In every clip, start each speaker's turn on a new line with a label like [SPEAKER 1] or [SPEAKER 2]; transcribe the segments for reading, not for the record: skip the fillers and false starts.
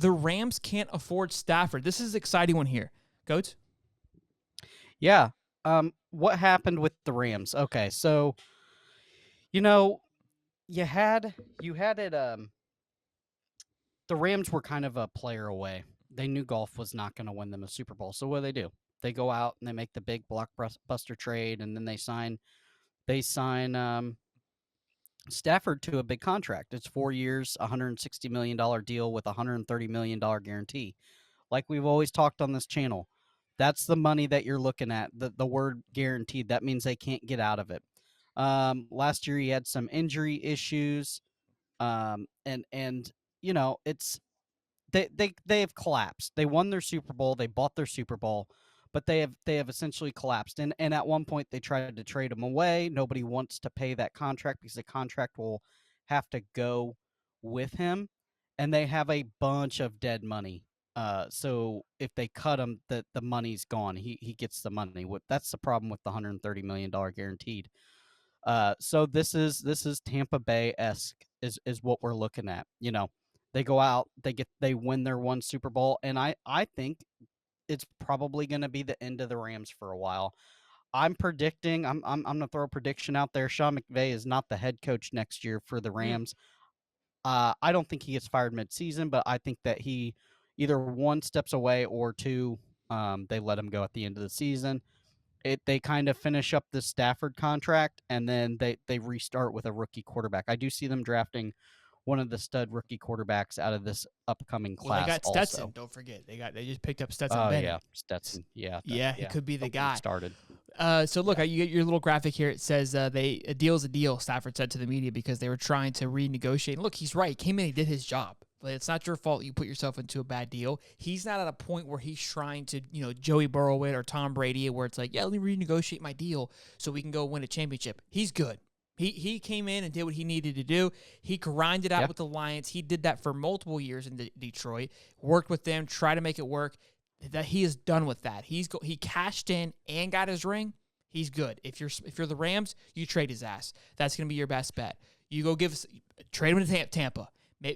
[SPEAKER 1] the Rams can't afford Stafford. This is an exciting one here. Coach?
[SPEAKER 2] Yeah. What happened with the Rams? Okay, so you know, you had it. The Rams were kind of a player away. They knew golf was not going to win them a Super Bowl. So what do? They go out and they make the big blockbuster trade, and then they sign Stafford to a big contract. It's 4 years, $160 million deal with $130 million guarantee. Like we've always talked on this channel, that's the money that you're looking at. The word guaranteed, that means they can't get out of it. Last year he had some injury issues, and it's they have collapsed. They won their Super Bowl, they bought their Super Bowl, but they have essentially collapsed. And at one point they tried to trade him away. Nobody wants to pay that contract because the contract will have to go with him, and they have a bunch of dead money. So if they cut him, the money's gone. He gets the money. That's the problem with the $130 million guaranteed. So this is Tampa Bay esque is what we're looking at. They go out, they win their one Super Bowl, and I think it's probably going to be the end of the Rams for a while. I'm predicting. I'm going to throw a prediction out there. Sean McVay is not the head coach next year for the Rams. I don't think he gets fired midseason, but I think that he either one steps away or two, they let him go at the end of the season. They kind of finish up the Stafford contract, and then they restart with a rookie quarterback. I do see them drafting one of the stud rookie quarterbacks out of this upcoming class.
[SPEAKER 1] Well, they got Stetson.
[SPEAKER 2] Also.
[SPEAKER 1] Don't forget, they just picked up Stetson.
[SPEAKER 2] Oh
[SPEAKER 1] Bennett.
[SPEAKER 2] yeah, Stetson. Yeah,
[SPEAKER 1] he could be the guy.
[SPEAKER 2] Started.
[SPEAKER 1] So look, you get your little graphic here. It says a deal's a deal. Stafford said to the media because they were trying to renegotiate. And look, he's right. He came in, he did his job. But it's not your fault you put yourself into a bad deal. He's not at a point where he's trying to, Joey Burrow it or Tom Brady it, where it's like, yeah, let me renegotiate my deal so we can go win a championship. He's good. He came in and did what he needed to do. He grinded out with the Lions. He did that for multiple years in Detroit. Worked with them, tried to make it work. That he is done with that. He cashed in and got his ring. He's good. If you're the Rams, you trade his ass. That's going to be your best bet. You go trade him to Tampa.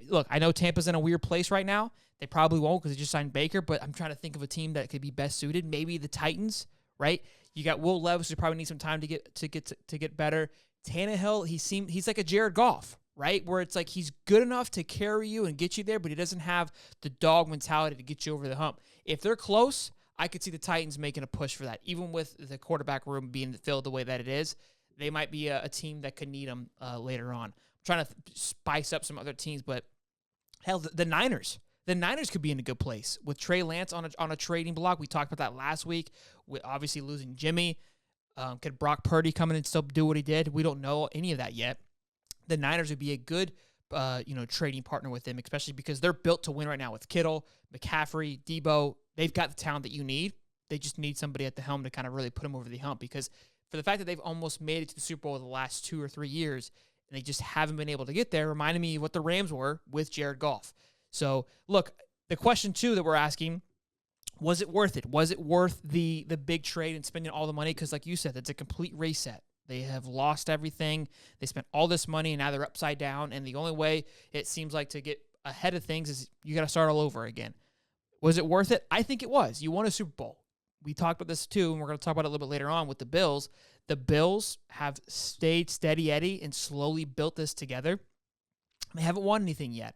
[SPEAKER 1] Look, I know Tampa's in a weird place right now. They probably won't because they just signed Baker, but I'm trying to think of a team that could be best suited. Maybe the Titans, right? You got Will Levis, who probably needs some time to get better. Tannehill, he's like a Jared Goff, right? Where it's like he's good enough to carry you and get you there, but he doesn't have the dog mentality to get you over the hump. If they're close, I could see the Titans making a push for that. Even with the quarterback room being filled the way that it is, they might be a team that could need them later on. I'm trying to spice up some other teams, but hell, the Niners. The Niners could be in a good place with Trey Lance on a trading block. We talked about that last week. With obviously losing Jimmy. Could Brock Purdy come in and still do what he did? We don't know any of that yet. The Niners would be a good trading partner with them, especially because they're built to win right now with Kittle, McCaffrey, Debo. They've got the talent that you need. They just need somebody at the helm to kind of really put them over the hump, because for the fact that they've almost made it to the Super Bowl the last 2 or 3 years and they just haven't been able to get there, reminded me of what the Rams were with Jared Goff. So, look, the question, too, that we're asking, was it worth it? Was it worth the big trade and spending all the money? Because, like you said, it's a complete reset. They have lost everything. They spent all this money, and now they're upside down. And the only way it seems like to get ahead of things is you got to start all over again. Was it worth it? I think it was. You won a Super Bowl. We talked about this, too, and we're going to talk about it a little bit later on with the Bills. The Bills have stayed steady Eddie and slowly built this together. They haven't won anything yet.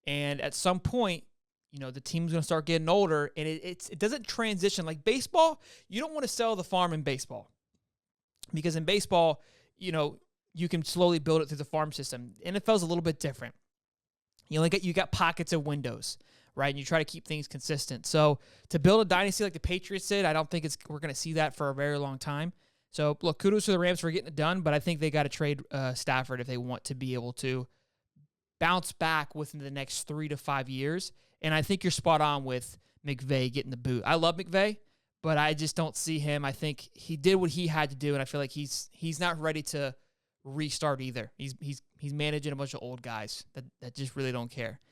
[SPEAKER 1] And at some point, the team's going to start getting older, and it doesn't transition. Like baseball, you don't want to sell the farm in baseball. Because in baseball, you can slowly build it through the farm system. NFL's a little bit different. You got pockets of windows, right? And you try to keep things consistent. So to build a dynasty like the Patriots did, I don't think we're going to see that for a very long time. So look, kudos to the Rams for getting it done, but I think they got to trade Stafford if they want to be able to bounce back within the next 3 to 5 years. And I think you're spot on with McVay getting the boot. I love McVay, but I just don't see him. I think he did what he had to do, and I feel like he's not ready to restart either. He's managing a bunch of old guys that just really don't care.